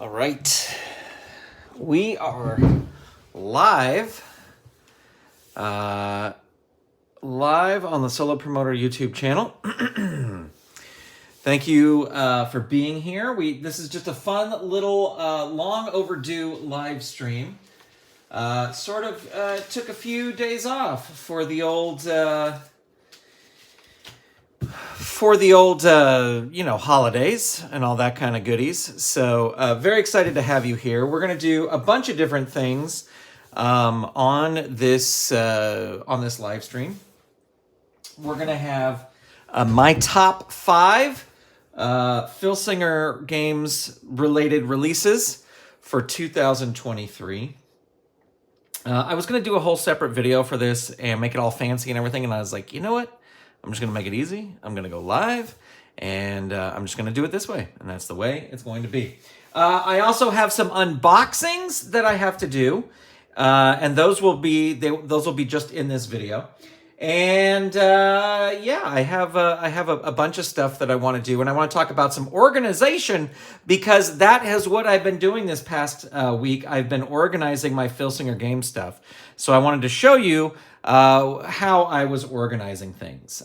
All right, we are live, live on the Solo Promoter YouTube channel. Thank you for being here. This is just a fun little long overdue live stream. Took a few days off for the old holidays and all that kind of goodies. So very excited to have you here. We're going to do a bunch of different things on this live stream. We're going to have my top 5 Filsinger Games related releases for 2023. I was going to do a whole separate video for this and make it all fancy and everything, and I was like, you know what? I'm just going to make it easy. I'm going to go live, and I'm just going to do it this way, and that's the way it's going to be. I also have some unboxings that I have to do, and those will be just in this video. And I have a bunch of stuff that I want to do, and I want to talk about some organization, because that is what I've been doing this past week. I've been organizing my Filsinger Games stuff, so I wanted to show you how I was organizing things.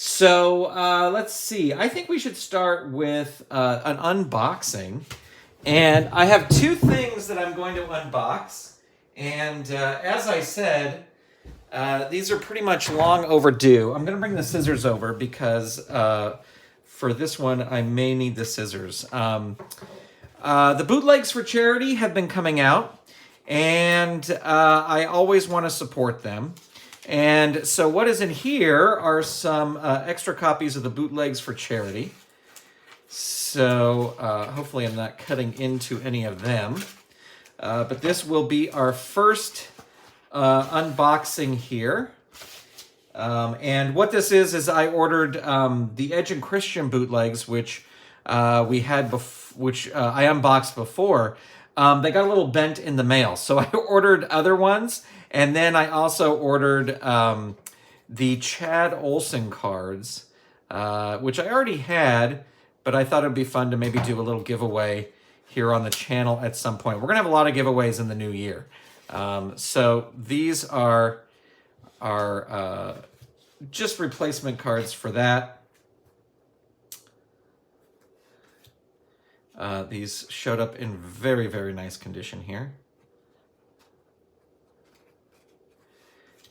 Let's see. I think we should start with an unboxing, and I have 2 things that I'm going to unbox, and as I said, these are pretty much long overdue. I'm going to bring the scissors over because for this one, I may need the scissors. The bootlegs for charity have been coming out, and I always want to support them. And so what is in here are some extra copies of the bootlegs for charity. So hopefully I'm not cutting into any of them. But this will be our first unboxing here. And what this is I ordered the Edge and Christian bootlegs, which we had I unboxed before. They got a little bent in the mail, so I ordered other ones, and then I also ordered the Chad Olson cards, which I already had, but I thought it'd be fun to maybe do a little giveaway here on the channel at some point. We're gonna have a lot of giveaways in the new year. So these are just replacement cards for that. These showed up in very, very nice condition here.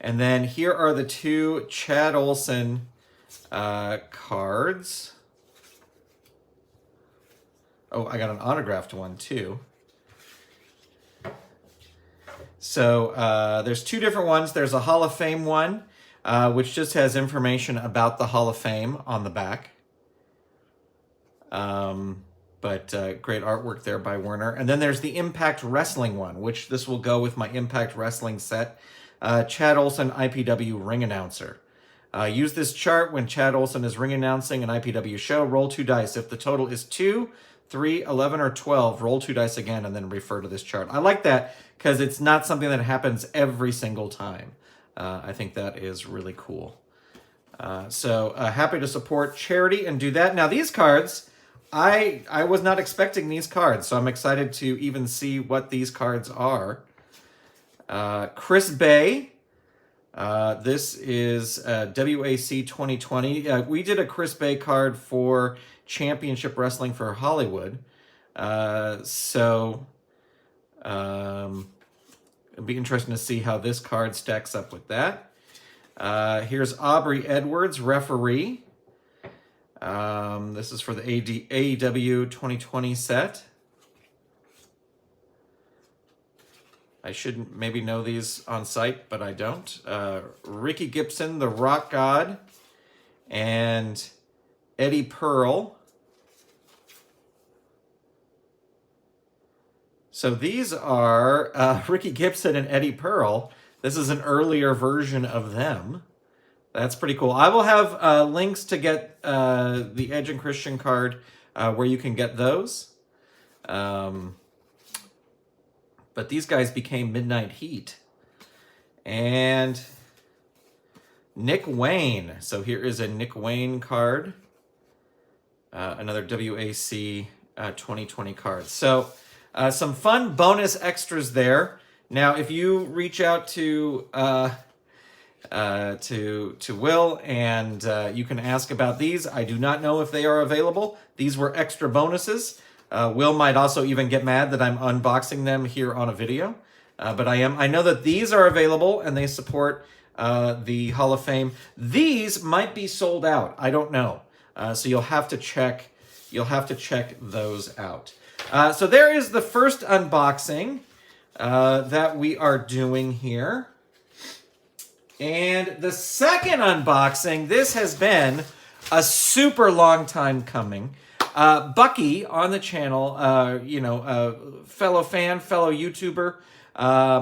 And then here are the 2 Chad Olson cards. Oh, I got an autographed one too. So there's 2 different ones. There's a Hall of Fame one, which just has information about the Hall of Fame on the back. But great artwork there by Werner. And then there's the Impact Wrestling one, which this will go with my Impact Wrestling set. Chad Olson, IPW ring announcer. Use this chart when Chad Olson is ring announcing an IPW show. Roll 2 dice. If the total is 2, 3, 11, or 12, roll 2 dice again and then refer to this chart. I like that because it's not something that happens every single time. I think that is really cool. Happy to support charity and do that. Now these cards, I was not expecting these cards, so I'm excited to even see what these cards are. Chris Bay. This is WAC 2020. We did a Chris Bay card for Championship Wrestling for Hollywood. It'll be interesting to see how this card stacks up with that. Here's Aubrey Edwards, referee. This is for the AEW 2020 set. I should maybe know these on site, but I don't. Ricky Gibson, the Rock God, and Eddie Pearl. So these are Ricky Gibson and Eddie Pearl. This is an earlier version of them. That's pretty cool. I will have links to get the Edge and Christian card where you can get those. But these guys became Midnight Heat. And Nick Wayne. So here is a Nick Wayne card. Another WAC 2020 cards. So some fun bonus extras there. Now, if you reach out to Will and you can ask about these. I do not know if they are available. These were extra bonuses. Will might also even get mad that I'm unboxing them here on a video. But I know that these are available and they support the Hall of Fame. These might be sold out. I don't know. So you'll have to check those out. So there is the first unboxing that we are doing here. And the second unboxing, this has been a super long time coming. Bucky on the channel, fellow fan, fellow YouTuber,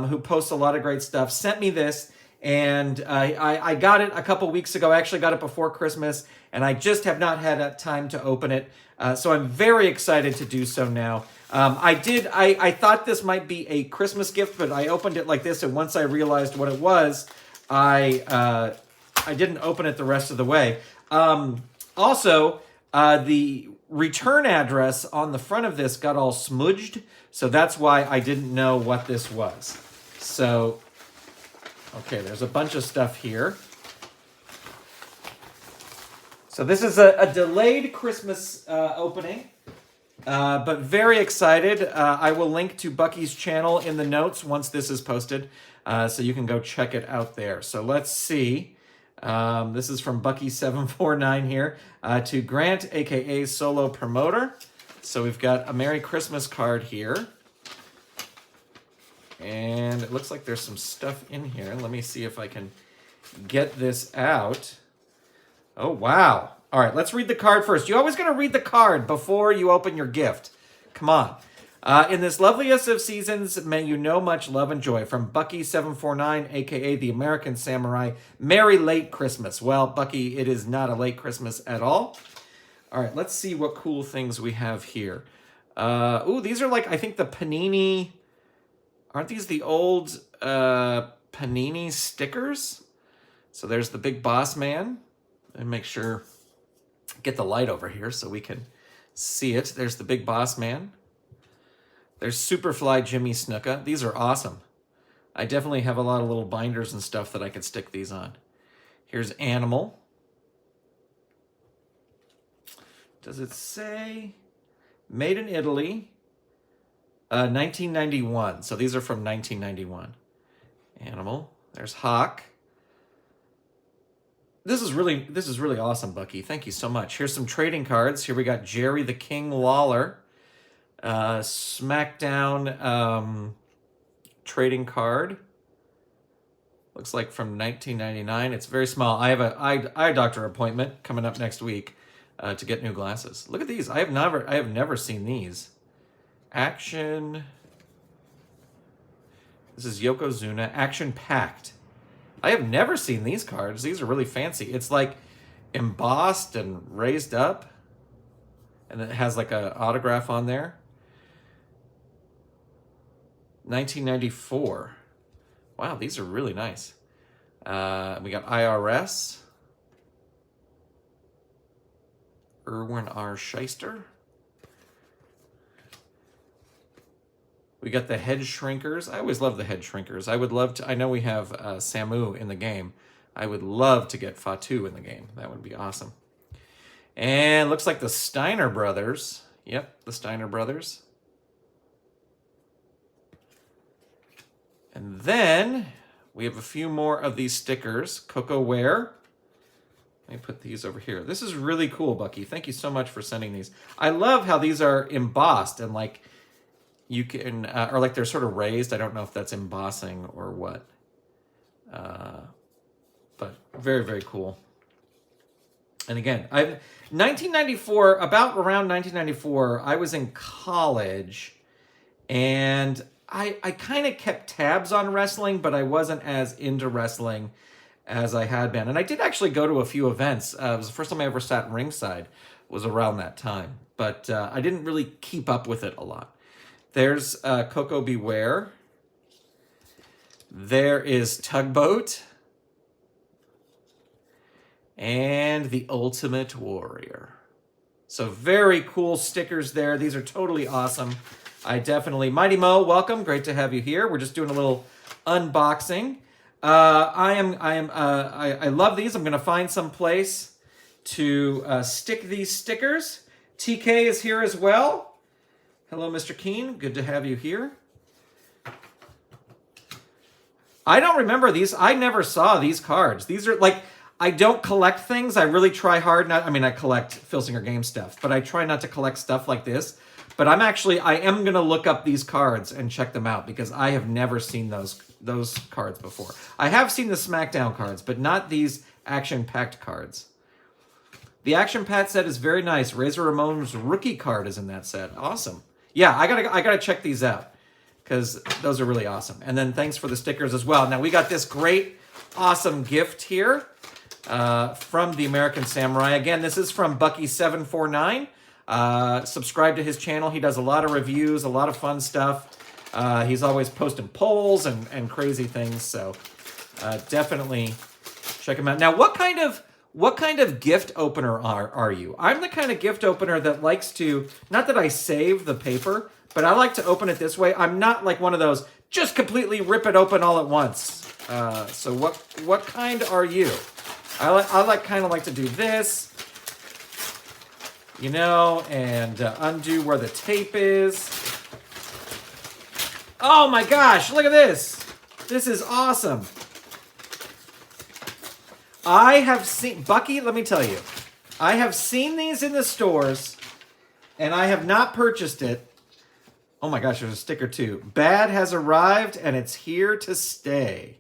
who posts a lot of great stuff, sent me this, and I got it a couple weeks ago. I actually got it before Christmas, and I just have not had time to open it. So I'm very excited to do so now. I thought this might be a Christmas gift, but I opened it like this, and once I realized what it was, I didn't open it the rest of the way. Also, the return address on the front of this got all smudged, so that's why I didn't know what this was. So, okay, there's a bunch of stuff here. So this is a delayed Christmas opening, but very excited. I will link to Bucky's channel in the notes once this is posted, so you can go check it out there. So let's see. This is from Bucky749 here to Grant, a.k.a. Solo Promoter. So we've got a Merry Christmas card here. And it looks like there's some stuff in here. Let me see if I can get this out. Oh, wow. All right, let's read the card first. You always got to read the card before you open your gift. Come on. In this loveliest of seasons, may you know much love and joy. From Bucky749, a.k.a. the American Samurai. Merry late Christmas. Well, Bucky, it is not a late Christmas at all. All right, let's see what cool things we have here. Ooh, these are like, I think the Panini... Aren't these the old Panini stickers? So there's the Big Boss Man. And make sure, get the light over here so we can see it. There's the Big Boss Man. There's Superfly Jimmy Snuka. These are awesome. I definitely have a lot of little binders and stuff that I could stick these on. Here's Animal. Does it say? Made in Italy. 1991. So these are from 1991. Animal. There's Hawk. This is really awesome, Bucky. Thank you so much. Here's some trading cards. Here we got Jerry the King Lawler. SmackDown trading card. Looks like from 1999. It's very small. I have an eye doctor appointment coming up next week to get new glasses. Look at these. I have never seen these. Action. This is Yokozuna. Action Packed. I have never seen these cards. These are really fancy. It's like embossed and raised up. And it has like an autograph on there. 1994. Wow, these are really nice. We got IRS. Erwin R. Shyster. We got the Head Shrinkers. I always love the Head Shrinkers. I would love to... I know we have Samu in the game. I would love to get Fatu in the game. That would be awesome. And looks like the Steiner Brothers. Yep, the Steiner Brothers. And then we have a few more of these stickers. Coco Ware. Let me put these over here. This is really cool, Bucky. Thank you so much for sending these. I love how these are embossed and like you can, or like they're sort of raised. I don't know if that's embossing or what. But very, very cool. And again, 1994, about around 1994, I was in college and I kind of kept tabs on wrestling, but I wasn't as into wrestling as I had been. And I did actually go to a few events. It was the first time I ever sat ringside was around that time. But I didn't really keep up with it a lot. There's Coco Beware. There is Tugboat. And The Ultimate Warrior. So very cool stickers there. These are totally awesome. I definitely, Mighty Mo, welcome. Great to have you here. We're just doing a little unboxing. I love these. I'm going to find some place to stick these stickers. TK is here as well. Hello, Mr. Keen. Good to have you here. I don't remember these. I never saw these cards. These are like, I don't collect things. I really try hard. I collect Filsinger Games stuff, but I try not to collect stuff like this. But I am going to look up these cards and check them out because I have never seen those cards before. I have seen the SmackDown cards, but not these action-packed cards. The action-packed set is very nice. Razor Ramon's rookie card is in that set. Awesome. Yeah, I gotta check these out because those are really awesome. And then thanks for the stickers as well. Now we got this great, awesome gift here from the American Samurai. Again, this is from Bucky749. Subscribe to his channel. He does a lot of reviews, a lot of fun stuff. He's always posting polls and crazy things. So definitely check him out. Now, what kind of gift opener are you? I'm the kind of gift opener that likes to, not that I save the paper, but I like to open it this way. I'm not like one of those, just completely rip it open all at once. So what kind are you? I kind of like to do this, you know, and undo where the tape is. Oh my gosh, look at this. This is awesome. I have seen, Bucky, let me tell you, I have seen these in the stores, and I have not purchased it. Oh my gosh, there's a sticker too. Bad has arrived, and it's here to stay.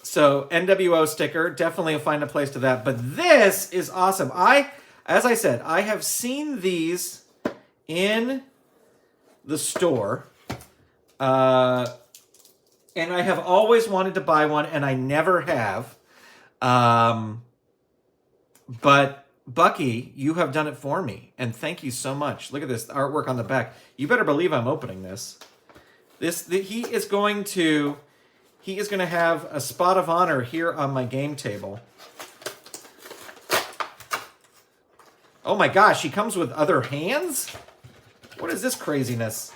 So, NWO sticker, definitely find a place to that. But this is awesome. As I said, I have seen these in the store. And I have always wanted to buy one, and I never have. But Bucky, you have done it for me, and thank you so much. Look at this artwork on the back. You better believe I'm opening this. He is going to have a spot of honor here on my game table. Oh my gosh, he comes with other hands? What is this craziness?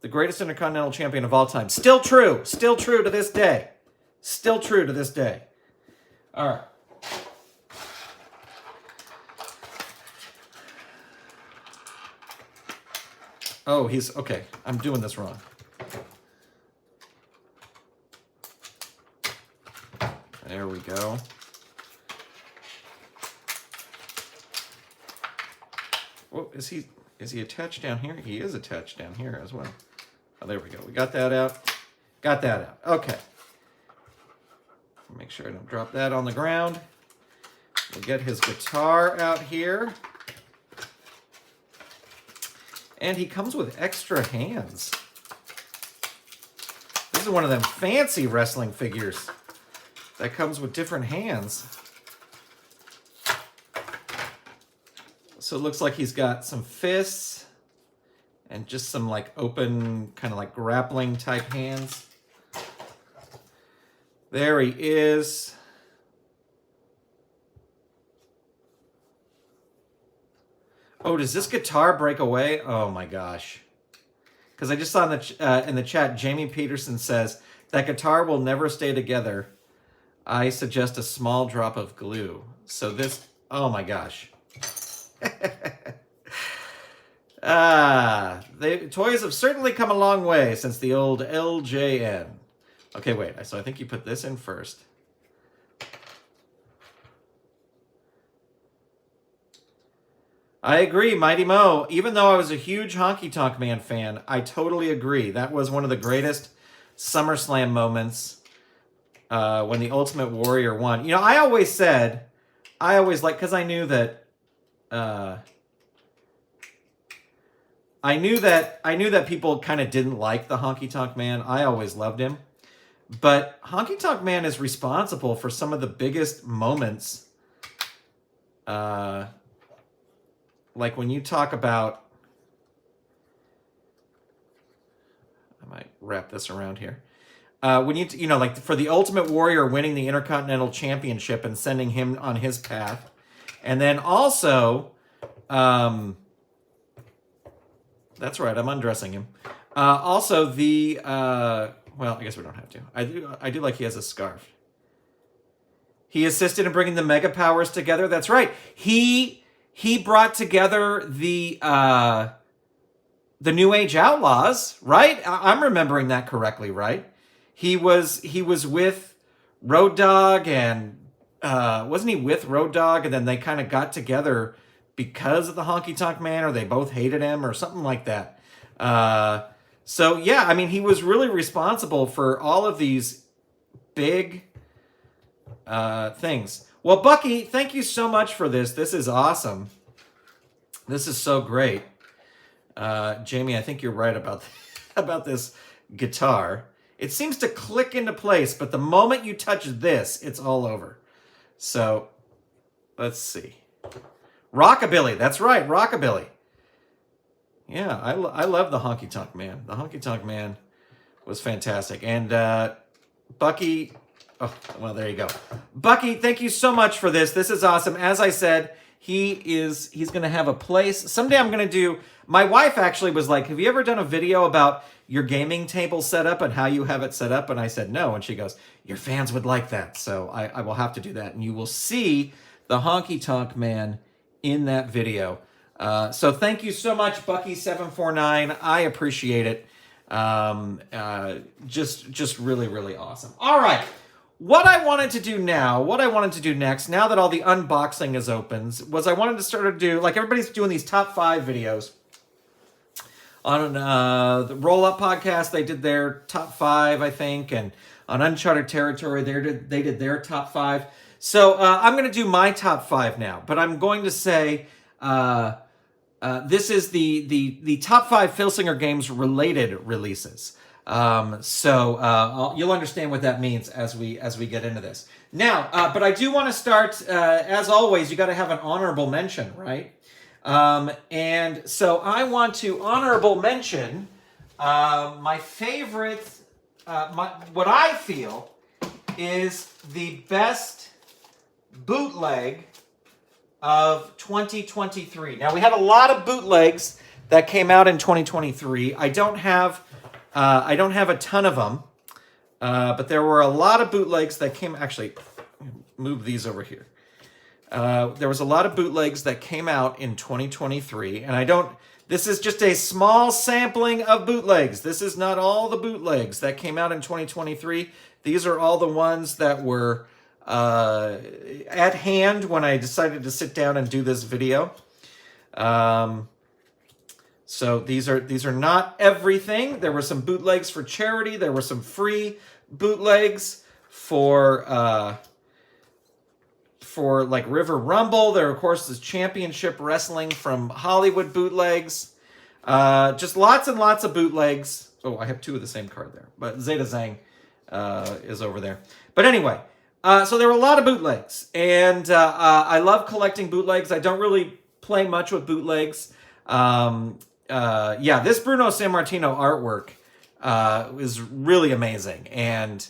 The greatest Intercontinental Champion of all time. Still true. Still true to this day. Still true to this day. All right. Oh, okay. I'm doing this wrong. There we go. Oh, is he attached down here? He is attached down here as well. Oh, there we go. We got that out. Got that out. Okay. Make sure I don't drop that on the ground. We'll get his guitar out here. And he comes with extra hands. This is one of them fancy wrestling figures that comes with different hands. So it looks like he's got some fists and just some like open, kind of like grappling type hands. There he is. Oh, does this guitar break away? Oh my gosh. Because I just saw in the chat, Jamie Peterson says, that guitar will never stay together. I suggest a small drop of glue. So this, oh my gosh. Toys have certainly come a long way since the old LJN. Okay, wait. So I think you put this in first. I agree, Mighty Mo. Even though I was a huge Honky Tonk Man fan, I totally agree. That was one of the greatest SummerSlam moments when the Ultimate Warrior won. You know, I always because I knew that I knew that people kind of didn't like the Honky Tonk Man. I always loved him. But Honky Tonk Man is responsible for some of the biggest moments. Like when you talk about, I might wrap this around here. when you know, like for the Ultimate Warrior winning the Intercontinental Championship and sending him on his path. And then also, that's right, I'm undressing him. Also the, well, I guess we don't have to. I do like he has a scarf. He assisted in bringing the Mega Powers together. That's right. He brought together the New Age Outlaws, right? I'm remembering that correctly, right? He was with Road Dogg and wasn't he with Road Dogg, and then they kind of got together because of the Honky Tonk Man, or they both hated him or something like that. So yeah, I mean, he was really responsible for all of these big things. Well, Bucky, thank you so much for this. This is awesome. This is so great. Jamie, I think you're right about about this guitar. It seems to click into place, but the moment you touch this, it's all over. So, let's see. Rockabilly, that's right, Rockabilly. Yeah, I love the Honky Tonk Man. The Honky Tonk Man was fantastic. And Bucky, oh, well, there you go. Bucky, thank you so much for this. This is awesome. As I said, he's going to have a place. Someday I'm going to do, my wife actually was like, have you ever done a video about your gaming table setup and how you have it set up? And I said, no. And she goes, your fans would like that. So I will have to do that. And you will see the Honky Tonk Man in that video. So thank you so much, Bucky749. I appreciate it. Just really, really awesome. All right. What I wanted to do next, now that all the unboxing is open, was I wanted to start to do, like everybody's doing these top 5 videos. On the Roll Up podcast, they did their top 5, I think, and on Uncharted Territory, they did their top 5. So I'm going to do my top 5 now, but I'm going to say this is the top 5 Filsinger Games related releases. So you'll understand what that means as we get into this. Now, but I do want to start, as always, you got to have an honorable mention, right? And so I want to honorable mention my favorite, what I feel is the best bootleg of 2023. Now, we had a lot of bootlegs that came out in 2023. I don't have a ton of them, but there were a lot of bootlegs that came. Actually, move these over here. There was a lot of bootlegs that came out in 2023, and this is just a small sampling of bootlegs. This is not all the bootlegs that came out in 2023. These are all the ones that were at hand when I decided to sit down and do this video. So these are not everything. There were some bootlegs for charity. There were some free bootlegs for like River Rumble. There, of course, is Championship Wrestling from Hollywood bootlegs. Just lots and lots of bootlegs. Oh, I have 2 of the same card there, but Zeta Zhang is over there. But anyway, so there were a lot of bootlegs, and I love collecting bootlegs. I don't really play much with bootlegs. Yeah, this Bruno Sammartino artwork is really amazing, and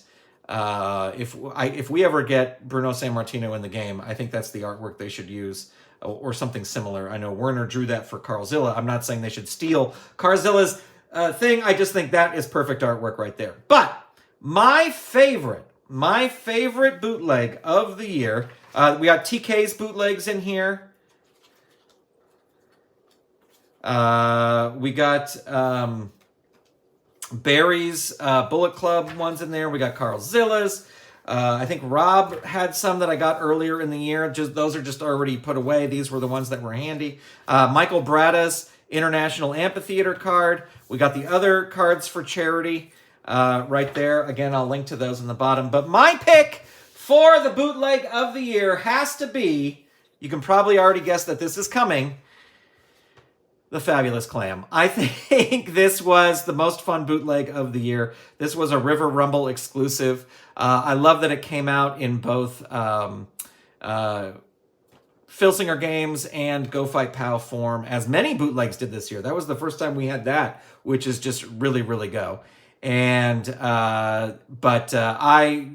if we ever get Bruno Sammartino in the game, I think that's the artwork they should use, or something similar. I know Werner drew that for Carzilla. I'm not saying they should steal Carzilla's thing. I just think that is perfect artwork right there. But my favorite bootleg of the year, we got TK's bootlegs in here. We got Barry's Bullet Club ones in there. We got Carlzilla's. I think Rob had some that I got earlier in the year. Those are just already put away. These were the ones that were handy. Michael Bratta's International Amphitheater card. We got the other cards for charity right there. Again, I'll link to those in the bottom. But my pick for the bootleg of the year has to be, you can probably already guess that this is coming, the Fabulous Clam. I think this was the most fun bootleg of the year. This was a River Rumble exclusive. I love that it came out in both Filsinger Games and Go Fight Pow form, as many bootlegs did this year. That was the first time we had that, which is just really, really go. And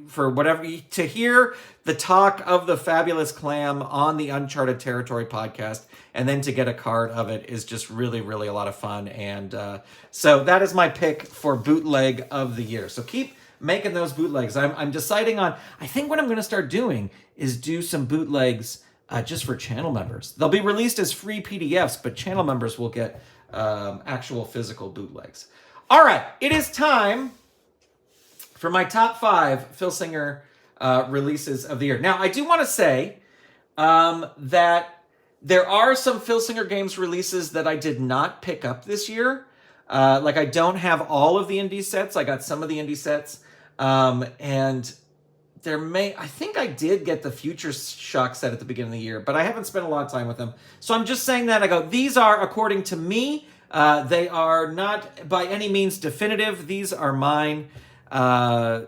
for whatever, to hear the talk of the Fabulous Clam on the Uncharted Territory podcast, and then to get a card of it is just really, really a lot of fun. And so that is my pick for bootleg of the year. So keep making those bootlegs. I'm deciding on, I think what I'm going to start doing is do some bootlegs just for channel members. They'll be released as free PDFs, but channel members will get actual physical bootlegs. All right, it is time for my top 5 Filsinger releases of the year. Now, I do want to say that there are some Filsinger Games releases that I did not pick up this year. Like, I don't have all of the indie sets. I got some of the indie sets. And I think I did get the Future Shock set at the beginning of the year, but I haven't spent a lot of time with them. So I'm just saying that. I go, these are, according to me, they are not by any means definitive. These are mine. Will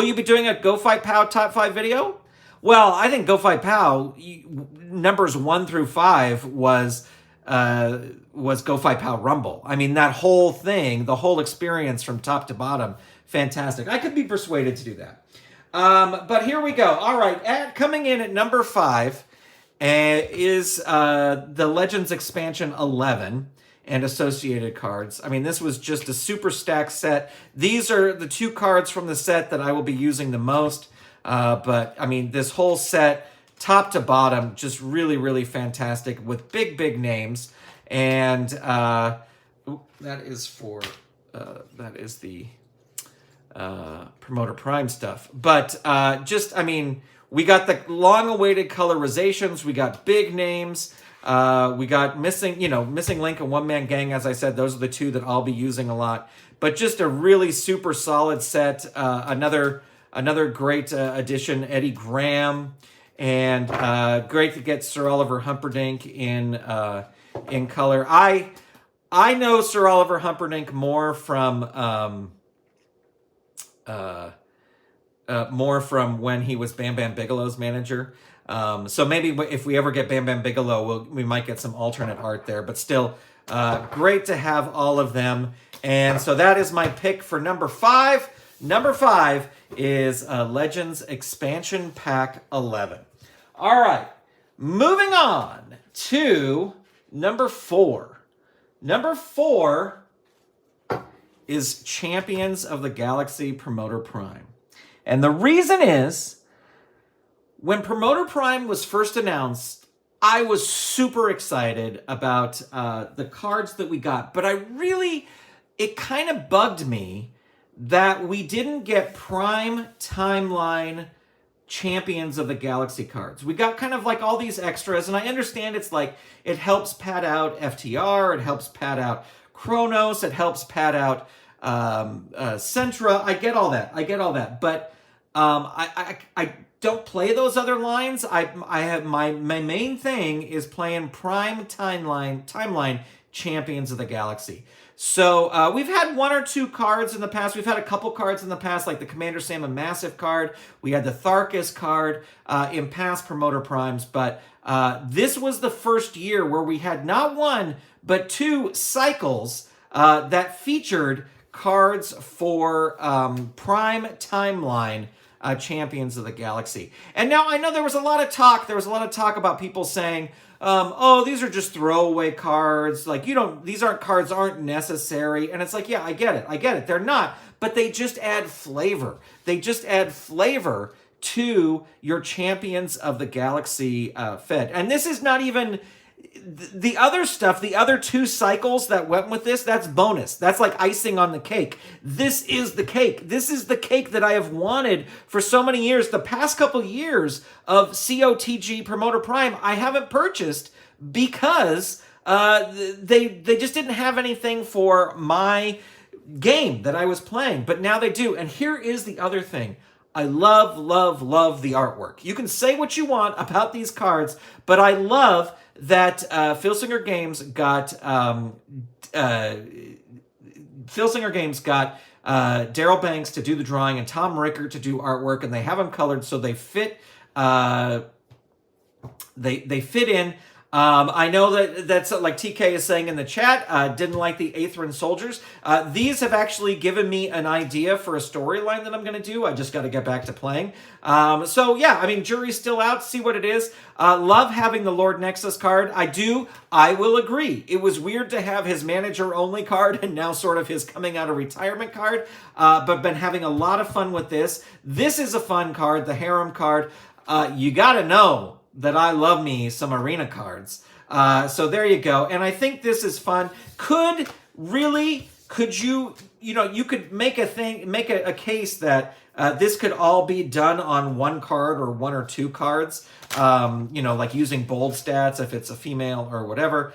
you be doing a Go Fight Pow top 5 video? Well, I think Go Fight Pow, numbers 1 through 5 was Go Fight Pow Rumble. I mean, that whole thing, the whole experience from top to bottom, fantastic. I could be persuaded to do that. But here we go. All right, coming in at number 5 is the Legends Expansion 11 and associated cards. I mean, this was just a super stack set. These are the 2 cards from the set that I will be using the most. But, I mean, this whole set, top to bottom, just really, really fantastic with big, big names. And that is for, that is the Promoter Prime stuff. But just, I mean, we got the long-awaited colorizations. We got big names. We got Missing Link and One Man Gang. As I said, those are the 2 that I'll be using a lot. But just a really super solid set. Another great addition, Eddie Graham, and great to get Sir Oliver Humperdinck in color. I know Sir Oliver Humperdinck more from when he was Bam Bam Bigelow's manager. So maybe if we ever get Bam Bam Bigelow, we might get some alternate art there. But still, great to have all of them. And so that is my pick for number 5. Number 5 is Legends Expansion Pack 11. All right, moving on to number 4. Number 4 is Champions of the Galaxy Promoter Prime. And the reason is, when Promoter Prime was first announced, I was super excited about the cards that we got. But it kind of bugged me that we didn't get Prime Timeline Champions of the Galaxy cards. We got kind of like all these extras, and I understand it's like, it helps pad out FTR, it helps pad out Kronos, it helps pad out Sentra. I get all that. But I don't play those other lines. I have my main thing is playing Prime Timeline Champions of the Galaxy. So we've had 1 or 2 cards in the past. We've had a couple cards in the past, like the Commander Sam and Massive card. We had the Tharkus card in past Promoter Primes. But this was the first year where we had not 1, but 2 cycles that featured cards for Prime Timeline Champions of the Galaxy. And now I know there was a lot of talk. There was a lot of talk about people saying, oh, these are just throwaway cards. Like, these cards aren't necessary. And it's like, yeah, I get it. They're not, but they just add flavor. They just add flavor to your Champions of the Galaxy Fed. And this is not even the other stuff, the other 2 cycles that went with this, that's bonus. That's like icing on the cake. This is the cake. This is the cake that I have wanted for so many years. The past couple years of COTG Promoter Prime, I haven't purchased because they just didn't have anything for my game that I was playing. But now they do. And here is the other thing. I love, love, love the artwork. You can say what you want about these cards, but I love that Filsinger Games got Daryl Banks to do the drawing and Tom Rickert to do artwork, and they have them colored so they fit. They fit in. I know that's like TK is saying in the chat, didn't like the Aethrin soldiers. These have actually given me an idea for a storyline that I'm going to do. I just got to get back to playing. So yeah, I mean, jury's still out. See what it is. Love having the Lord Nexus card. I will agree. It was weird to have his manager only card and now sort of his coming out of retirement card. But been having a lot of fun with this. This is a fun card, the Harem card. You got to know that I love me some arena cards. So there you go. And I think this is fun. Could you could make a case that this could all be done on one card or one or two cards, like using bold stats if it's a female or whatever.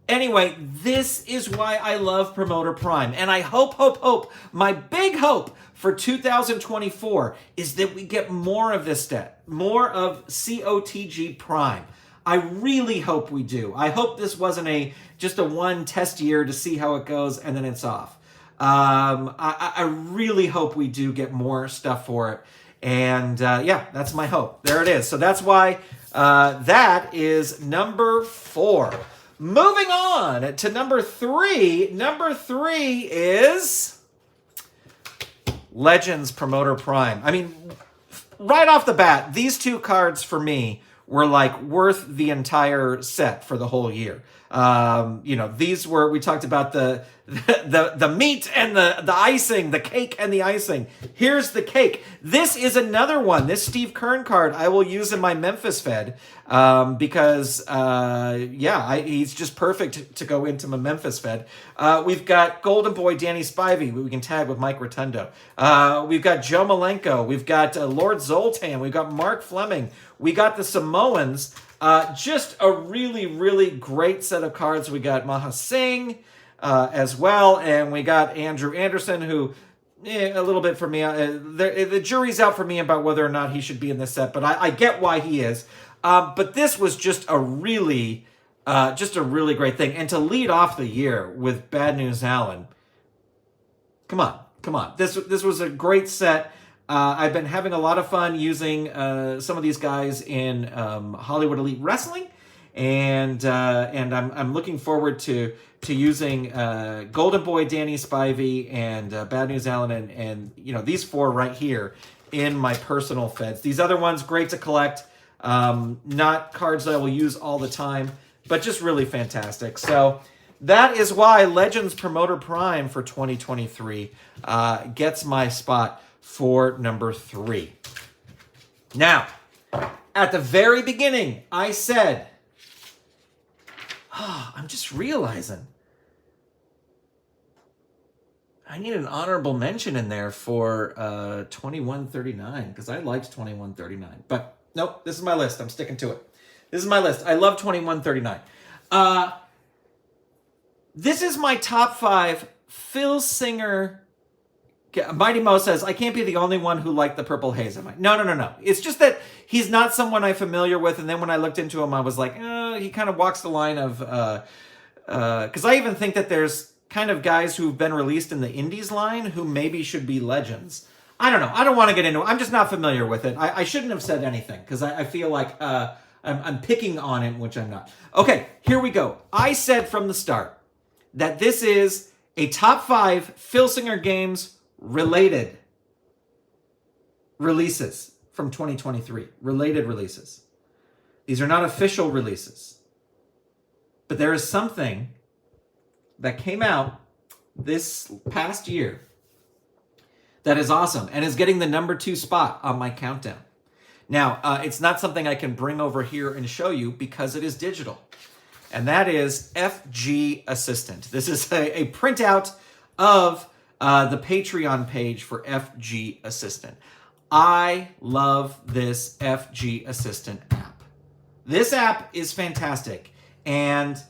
Anyway, this is why I love Promoter Prime. And I hope, my big hope for 2024 is that we get more of this stat, more of COTG Prime. I really hope we do. I hope this wasn't just a one test year to see how it goes and then it's off. I really hope we do get more stuff for it. And yeah, that's my hope. There it is. So that's why that is number 4. Moving on to number 3. Number 3 is Legends Promoter Prime. I mean, right off the bat, these two cards for me were like worth the entire set for the whole year. These were, we talked about the meat and the icing, the cake and the icing. Here's the cake. This is another one. This Steve Kern card I will use in my Memphis Fed because he's just perfect to go into my Memphis Fed. We've got Golden Boy Danny Spivey, we can tag with Mike Rotundo. We've got Joe Malenko. We've got Lord Zoltan. We've got Mark Fleming. We got the Samoans. Just a really, really great set of cards. We got Maha Singh as well, and we got Andrew Anderson, who a little bit for me. The jury's out for me about whether or not he should be in this set, but I get why he is. But this was just a really great thing. And to lead off the year with Bad News Allen, come on. This was a great set. I've been having a lot of fun using some of these guys in Hollywood Elite Wrestling, and I'm looking forward to using Golden Boy Danny Spivey and Bad News Allen and these 4 right here in my personal feds. These other ones, great to collect, not cards that I will use all the time, but just really fantastic. So that is why Legends Promoter Prime for 2023 gets my spot for number 3. Now, at the very beginning, I said, I'm just realizing I need an honorable mention in there for 2139 because I liked 2139. But nope, this is my list. I'm sticking to it. This is my list. I love 2139. This is my top 5 Filsinger. Mighty Mo says, I can't be the only one who liked the Purple Haze. I'm like, no. It's just that he's not someone I'm familiar with. And then when I looked into him, I was like, he kind of walks the line of, because I even think that there's kind of guys who've been released in the Indies line who maybe should be Legends. I don't know. I don't want to get into it. I'm just not familiar with it. I shouldn't have said anything because I feel like I'm picking on him, which I'm not. Okay, here we go. I said from the start that this is a top 5 Filsinger Games related releases from 2023. Related releases. These are not official releases. But there is something that came out this past year that is awesome and is getting the number 2 spot on my countdown. Now, it's not something I can bring over here and show you because it is digital. And that is FG Assistant. This is a printout of the Patreon page for FG Assistant. I love this FG Assistant app. This app is fantastic, and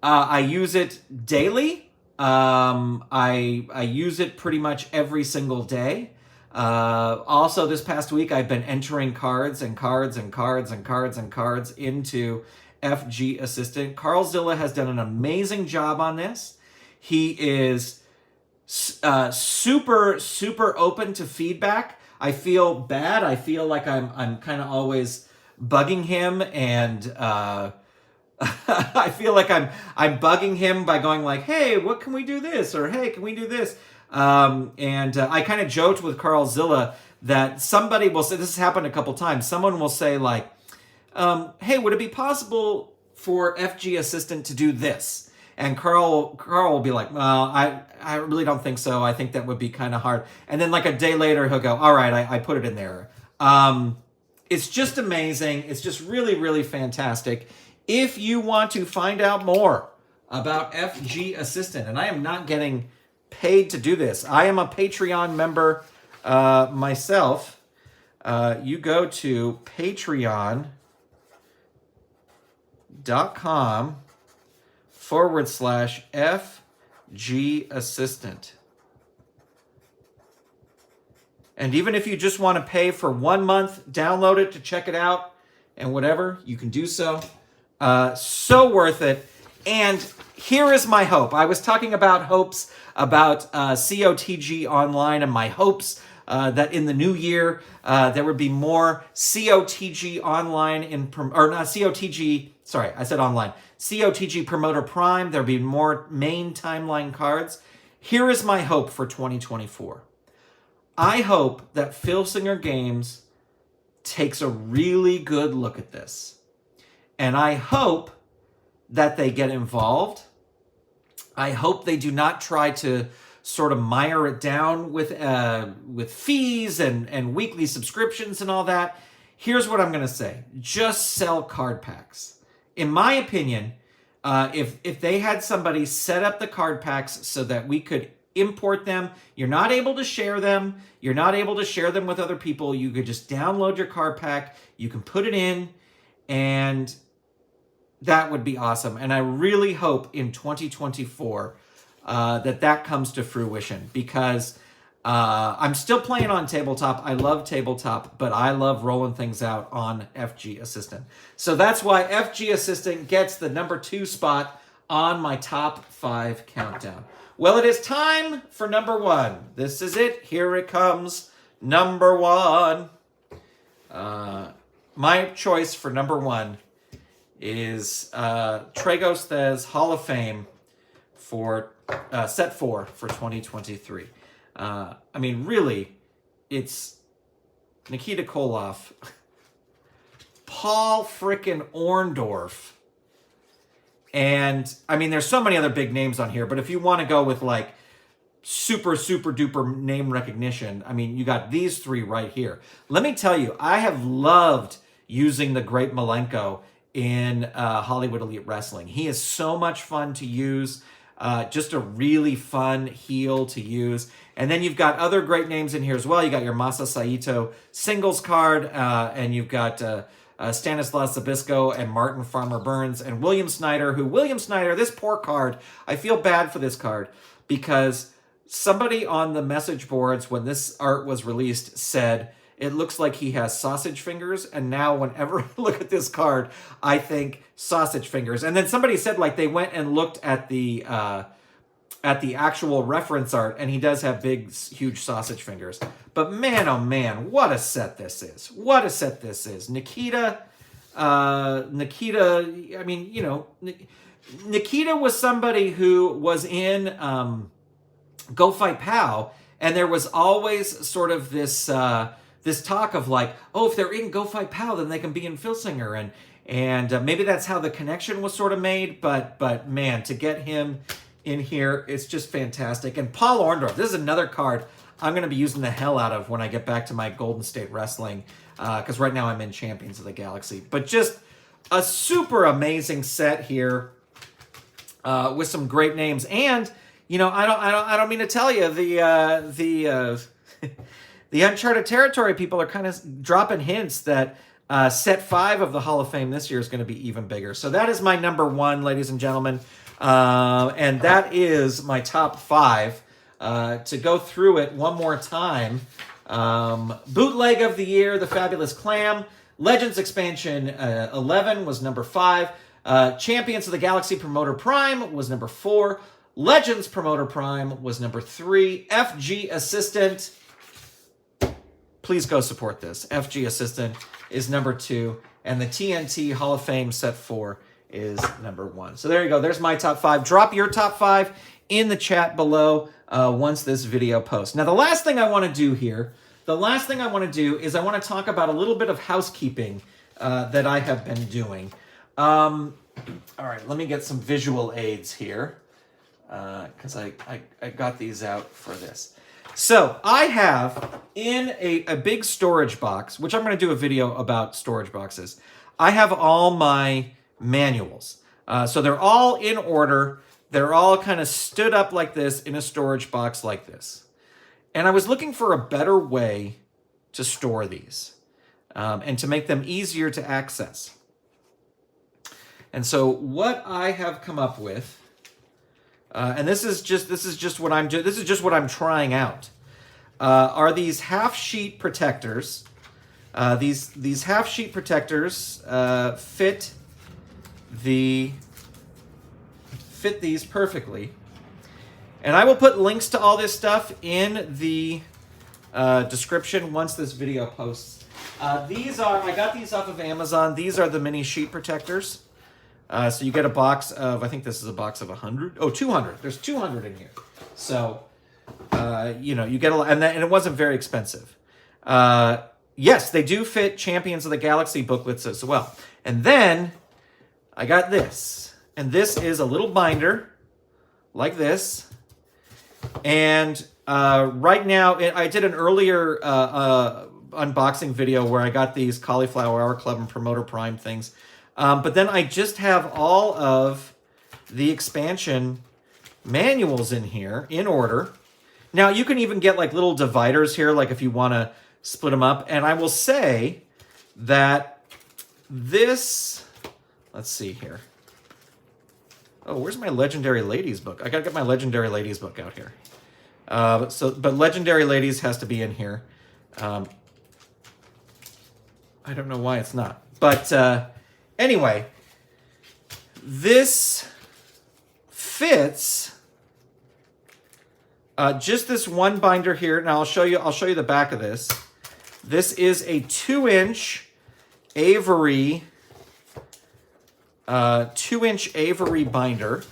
I use it daily. I use it pretty much every single day. Also, this past week, I've been entering cards into FG Assistant. Carl Zilla has done an amazing job on this. He is super open to feedback. I feel bad. I feel like I'm kind of always bugging him, and I feel like I'm bugging him by going like, hey, what can we do this? Or hey, can we do this? I kind of joked with Carl Zilla that somebody will say, this has happened a couple times, someone will say like, hey, would it be possible for FG Assistant to do this? And Carl will be like, well, I really don't think so. I think that would be kind of hard. And then like a day later, he'll go, all right, I put it in there. It's just amazing. It's just really, really fantastic. If you want to find out more about FG Assistant, and I am not getting paid to do this, I am a Patreon member myself. You go to patreon.com/FG Assistant. And even if you just want to pay for 1 month, download it to check it out and whatever, you can do so. So worth it. And here is my hope. I was talking about hopes about COTG Online and my hopes that in the new year there would be more COTG Online or not COTG, sorry, I said online. COTG Promoter Prime. There'll be more main timeline cards. Here is my hope for 2024. I hope that Filsinger Games takes a really good look at this. And I hope that they get involved. I hope they do not try to sort of mire it down with fees and weekly subscriptions and all that. Here's what I'm going to say. Just sell card packs. In my opinion, if they had somebody set up the card packs so that we could import them, you're not able to share them. You're not able to share them with other people. You could just download your card pack. You can put it in, and that would be awesome. And I really hope in 2024 that comes to fruition, because I'm still playing on tabletop. I love tabletop, but I love rolling things out on FG Assistant. So that's why FG Assistant gets the number 2 spot on my top 5 countdown. Well, it is time for number 1. This is it. Here it comes. Number 1. My choice for number 1 is Tragos Thez Hall of Fame for set 4 for 2023. I mean, really, it's Nikita Koloff, Paul frickin' Orndorff, and I mean, there's so many other big names on here, but if you want to go with like super, super duper name recognition, I mean, you got these 3 right here. Let me tell you, I have loved using the Great Malenko in Hollywood Elite Wrestling. He is so much fun to use. Just a really fun heel to use. And then you've got other great names in here as well. You got your Masa Saito singles card, and you've got Stanislav Zabisco and Martin Farmer Burns and William Snyder, this poor card, I feel bad for this card, because somebody on the message boards when this art was released said, it looks like he has sausage fingers, and now whenever I look at this card, I think sausage fingers. And then somebody said like they went and looked at the actual reference art, and he does have big, huge sausage fingers. But man, oh man, what a set this is! What a set this is! Nikita, I mean, you know, Nikita was somebody who was in Go Fight Pow, and there was always sort of this talk of like, oh, if they're in Go Fight Pow, then they can be in Filsinger, and maybe that's how the connection was sort of made. But man, to get him in here, it's just fantastic. And Paul Orndorff, this is another card I'm going to be using the hell out of when I get back to my Golden State Wrestling, because right now I'm in Champions of the Galaxy. But just a super amazing set here with some great names. And you know, I don't mean to tell you, the Uncharted Territory people are kind of dropping hints that set 5 of the Hall of Fame this year is going to be even bigger. So that is my number 1, ladies and gentlemen. And that is my top 5. To go through it one more time. Bootleg of the Year, The Fabulous Clam. Legends Expansion 11 was number 5. Champions of the Galaxy Promoter Prime was number 4. Legends Promoter Prime was number 3. FG Assistant please go support this. FG Assistant is number 2, and the TNT Hall of Fame set 4 is number 1. So there you go. There's my top 5. Drop your top 5 in the chat below once this video posts. Now, the last thing I want to do here, is I want to talk about a little bit of housekeeping that I have been doing. All right, let me get some visual aids here because I got these out for this. So I have in a big storage box, which I'm going to do a video about storage boxes. I have all my manuals. So they're all in order. They're all kind of stood up like this in a storage box like this. And I was looking for a better way to store these and to make them easier to access. And so what I have come up with, and this is just what I'm doing. This is just what I'm trying out. Are these half sheet protectors? These half sheet protectors fit these perfectly. And I will put links to all this stuff in the description once this video posts. I got these off of Amazon. These are the mini sheet protectors. So you get a box of, I think this is a box of 100. Oh, 200. There's 200 in here. So, you get a lot, and it wasn't very expensive. Yes, they do fit Champions of the Galaxy booklets as well. And then I got this. And this is a little binder like this. And right now, I did an earlier unboxing video where I got these Cauliflower Hour Club and Promoter Prime things. But then I just have all of the expansion manuals in here in order. Now, you can even get like little dividers here, like if you want to split them up. And I will say that this, let's see here. Oh, where's my Legendary Ladies book? I got to get my Legendary Ladies book out here. But Legendary Ladies has to be in here. I don't know why it's not. But anyway, this fits just this one binder here. Now I'll show you the back of this. This is a 2-inch Avery 2-inch Avery binder.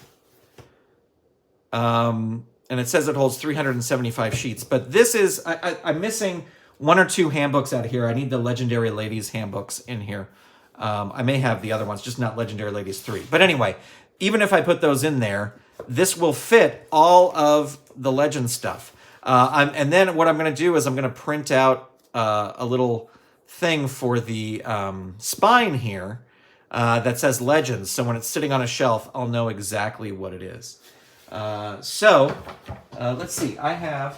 And it says it holds 375 sheets. But this is, I'm missing 1 or 2 handbooks out of here. I need the Legendary Ladies handbooks in here. I may have the other ones, just not Legendary Ladies 3. But anyway, even if I put those in there, this will fit all of the Legend stuff. And then what I'm going to do is I'm going to print out a little thing for the spine here that says Legends. So when it's sitting on a shelf, I'll know exactly what it is. So let's see. I have,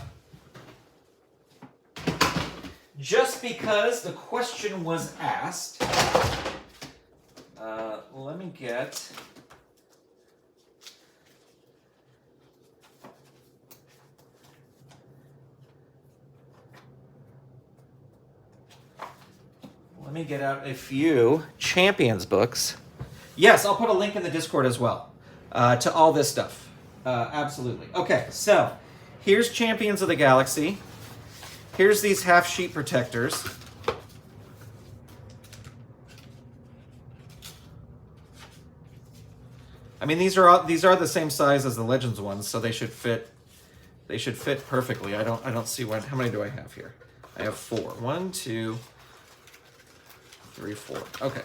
just because the question was asked, let me get... Let me get out a few Champions books. Yes, I'll put a link in the Discord as well to all this stuff. Absolutely. Okay, so here's Champions of the Galaxy. Here's these half sheet protectors. I mean, these are the same size as the Legends ones, so they should fit. They should fit perfectly. I don't see what. How many do I have here? I have 4. 1, 2, 3, 4. Okay.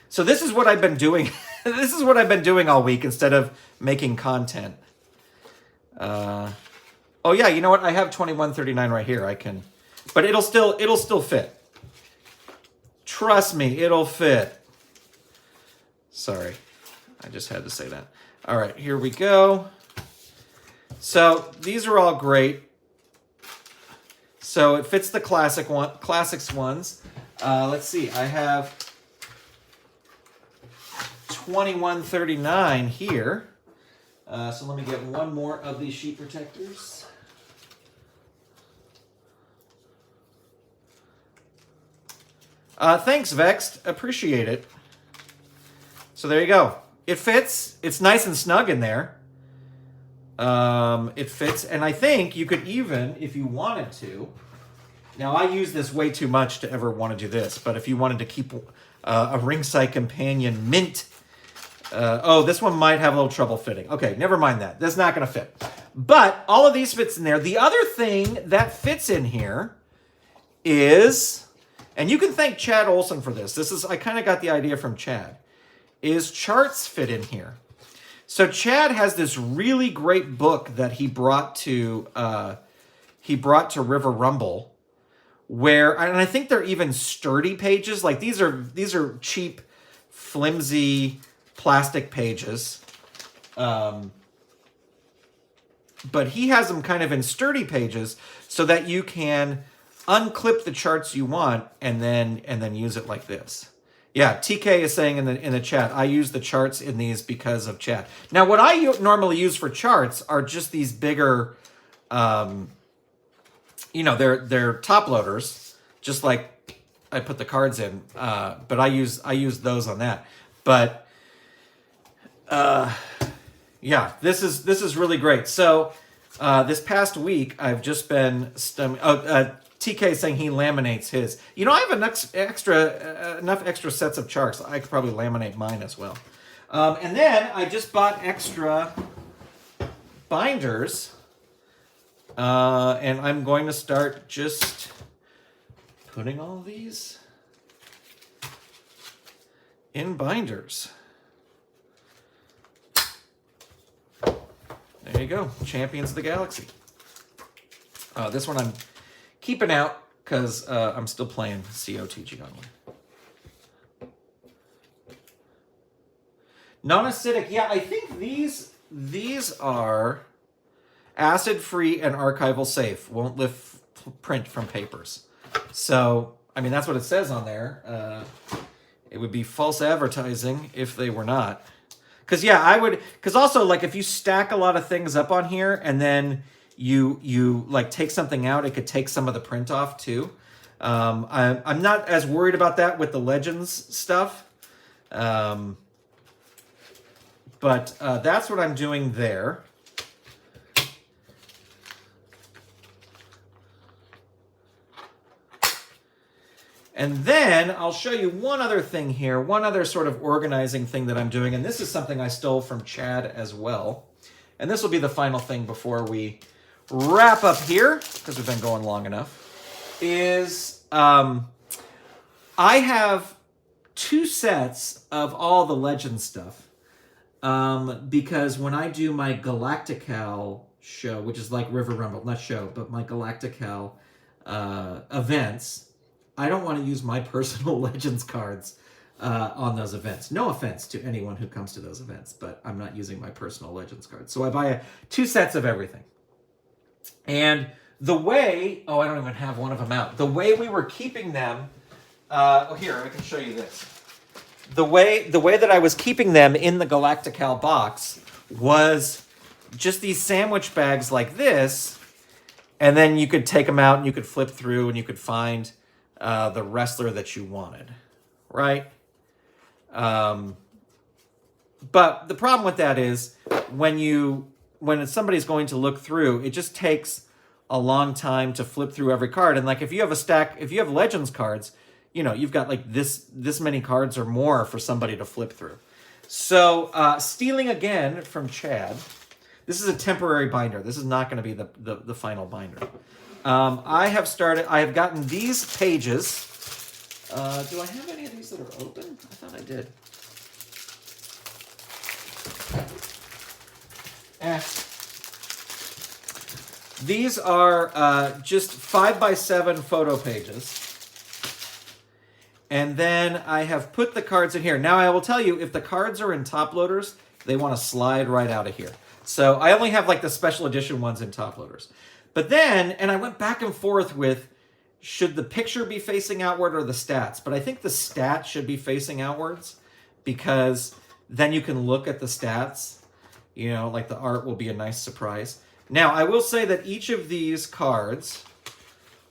So this is what I've been doing. This is what I've been doing all week instead of making content. Oh yeah, you know what? I have 2139 right here. I can, but it'll still fit. Trust me, it'll fit. Sorry, I just had to say that. All right, here we go. So these are all great. So it fits the classics ones. Let's see. I have 2139 here. So let me get one more of these sheet protectors. Thanks, Vexed. Appreciate it. So there you go. It fits. It's nice and snug in there. It fits, and I think you could even, if you wanted to, now I use this way too much to ever want to do this, but if you wanted to keep a ringside companion mint, oh, this one might have a little trouble fitting. Okay, never mind that. That's not going to fit. But all of these fits in there. The other thing that fits in here is, and you can thank Chad Olson for this. I kind of got the idea from Chad, is charts fit in here. So Chad has this really great book that he brought to River Rumble, where, and I think they're even sturdy pages. Like these are cheap, flimsy plastic pages. But he has them kind of in sturdy pages so that you can unclip the charts you want and then use it like this. Yeah, TK is saying in the chat, I use the charts in these because of Chad. Now, what I normally use for charts are just these bigger, they're top loaders, just like I put the cards in. But I use those on that. But yeah, this is really great. So this past week, I've just been TK saying he laminates his. You know, I have enough extra sets of charts. I could probably laminate mine as well. And then I just bought extra binders. And I'm going to start just putting all these in binders. There you go. Champions of the Galaxy. This one I'm keeping out because I'm still playing COTG on one. Non-acidic. Yeah, I think these are acid-free and archival safe. Won't lift print from papers. So, I mean, that's what it says on there. It would be false advertising if they were not. Because, yeah, I would... Because also, like, if you stack a lot of things up on here and then you like, take something out, it could take some of the print off, too. I'm not as worried about that with the Legends stuff. But that's what I'm doing there. And then I'll show you one other thing here, one other sort of organizing thing that I'm doing. And this is something I stole from Chad as well. And this will be the final thing before we wrap up here, because we've been going long enough, is I have 2 sets of all the Legend stuff. Because when I do my Galactical show, which is like River Rumble, not show, but my Galactical events, I don't want to use my personal Legends cards on those events. No offense to anyone who comes to those events, but I'm not using my personal Legends cards. So I buy 2 sets of everything. And the way, I don't even have one of them out. The way we were keeping them, here, I can show you this. The way that I was keeping them in the Galactical box was just these sandwich bags like this, and then you could take them out and you could flip through and you could find the wrestler that you wanted, right? But the problem with that is when somebody's going to look through, it just takes a long time to flip through every card. And like if you have Legends cards, you know, you've got like this many cards or more for somebody to flip through. So stealing again from Chad, this is a temporary binder. This is not going to be the final binder. I have gotten these pages. Do I have any of these that are open? I thought I did. These are just 5x7 photo pages. And then I have put the cards in here. Now I will tell you, if the cards are in top loaders, they want to slide right out of here. So I only have like the special edition ones in top loaders. But then, and I went back and forth with, should the picture be facing outward or the stats? But I think the stats should be facing outwards because then you can look at the stats. You know, like the art will be a nice surprise. Now, I will say that each of these cards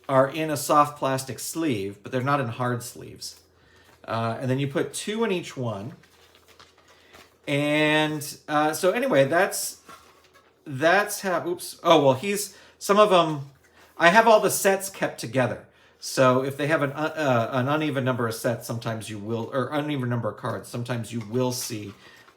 are in a soft plastic sleeve, but they're not in hard sleeves. And then you put 2 in each one. And so anyway, that's that's how, oops. Oh, well, some of them, I have all the sets kept together. So if they have an uneven number of sets, sometimes you will, or uneven number of cards, sometimes you will see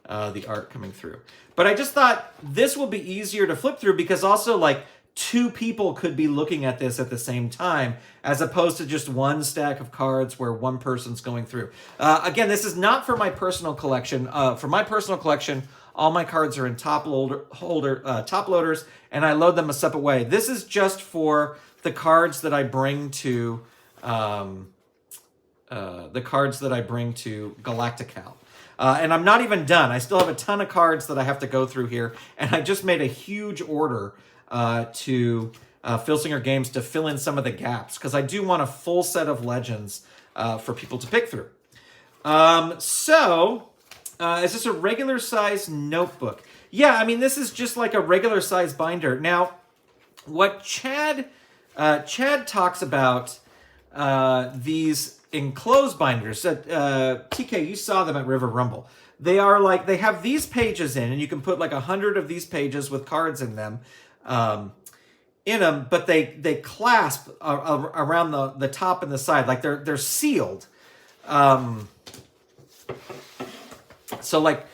the art coming through. But I just thought this will be easier to flip through because also like 2 people could be looking at this at the same time, as opposed to just one stack of cards where one person's going through. Again, this is not for my personal collection. For my personal collection, all my cards are in top loaders, and I load them a separate way. This is just for the cards that I bring to Galactical. And I'm not even done. I still have a ton of cards that I have to go through here, and I just made a huge order to Filsinger Games to fill in some of the gaps, because I do want a full set of Legends for people to pick through. Is this a regular size notebook? Yeah, I mean, this is just like a regular size binder. Now, what Chad talks about these enclosed binders. TK, you saw them at River Rumble. They have these pages in, and you can put like 100 of these pages with cards in them, but they clasp around the top and the side, like they're sealed. So like,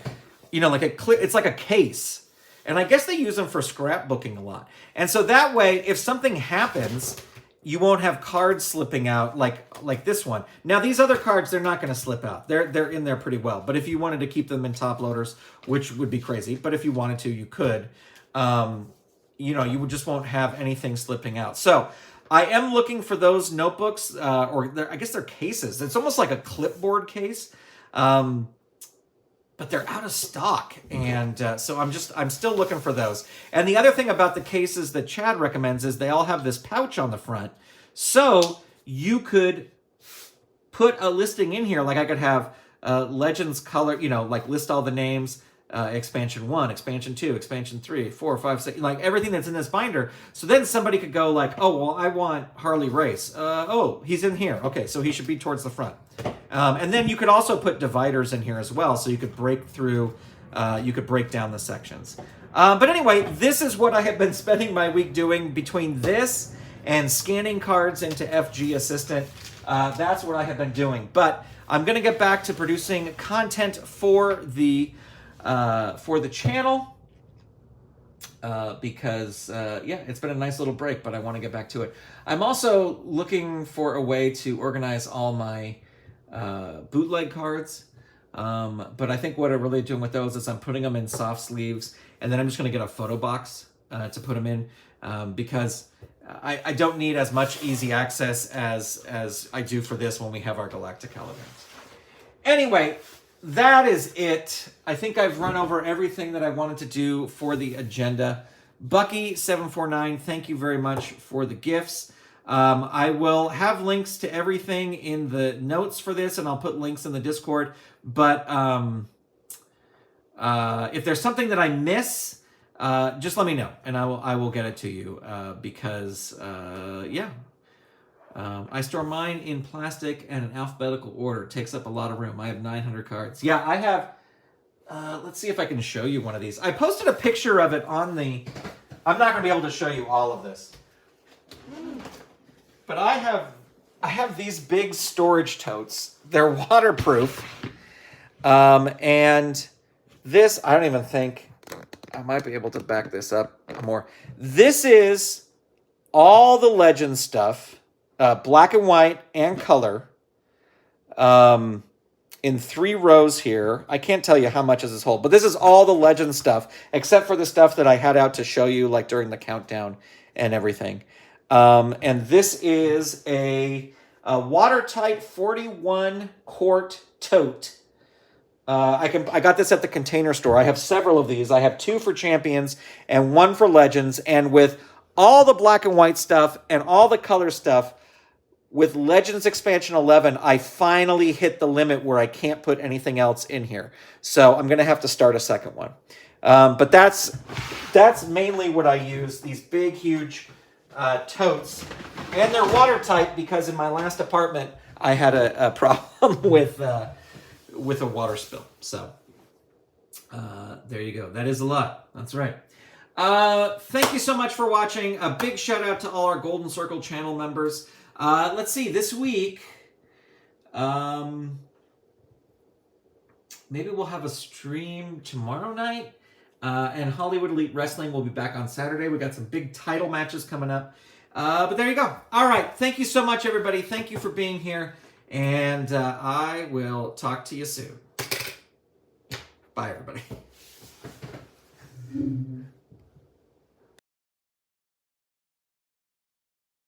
it's like a case. And I guess they use them for scrapbooking a lot. And so that way, if something happens, you won't have cards slipping out like this one. Now, these other cards, they're not going to slip out. They're in there pretty well. But if you wanted to keep them in top loaders, which would be crazy, but if you wanted to, you could. You just won't have anything slipping out. So I am looking for those notebooks, I guess they're cases. It's almost like a clipboard case. But they're out of stock, and so I'm still looking for those. And the other thing about the cases that Chad recommends is they all have this pouch on the front, so you could put a listing in here. Like I could have Legends color, like list all the names, expansion 1, expansion 2, expansion 3, 4, 5, 6, like everything that's in this binder. So then somebody could go like, oh, well, I want Harley Race. Oh, he's in here. Okay, so he should be towards the front. And then you could also put dividers in here as well, so you could break through, you could break down the sections. But anyway, this is what I have been spending my week doing between this and scanning cards into FG Assistant. That's what I have been doing. But I'm going to get back to producing content for the channel because, it's been a nice little break, but I want to get back to it. I'm also looking for a way to organize all my bootleg cards, but I think what I'm really doing with those is I'm putting them in soft sleeves, and then I'm just going to get a photo box to put them in, because I don't need as much easy access as I do for this when we have our Galactical events. Anyway, that is it. I think I've run over everything that I wanted to do for the agenda. Bucky749, thank you very much for the gifts. I will have links to everything in the notes for this, and I'll put links in the Discord. But if there's something that I miss, just let me know, and I will get it to you. Because I store mine in plastic and in alphabetical order. It takes up a lot of room. I have 900 cards. Yeah, I have. Let's see if I can show you one of these. I posted a picture of it on the. I'm not going to be able to show you all of this. But I have these big storage totes. They're waterproof. And this, I don't even think, I might be able to back this up more. This is all the Legend stuff, black and white and color, in 3 rows here. I can't tell you how much is this whole, but this is all the Legend stuff, except for the stuff that I had out to show you, like during the countdown and everything. And this is a watertight 41 quart tote. I got this at the Container Store. I have several of these. I have 2 for Champions and 1 for Legends. And with all the black and white stuff and all the color stuff, with Legends Expansion 11, I finally hit the limit where I can't put anything else in here. So I'm going to have to start a second one. But that's mainly what I use, these big, huge totes. And they're watertight because in my last apartment, I had a problem with a water spill. So there you go. That is a lot. That's right. Thank you so much for watching. A big shout out to all our Golden Circle channel members. Let's see, this week, maybe we'll have a stream tomorrow night. And Hollywood Elite Wrestling will be back on Saturday. We got some big title matches coming up. But there you go. All right. Thank you so much, everybody. Thank you for being here. And I will talk to you soon. Bye, everybody.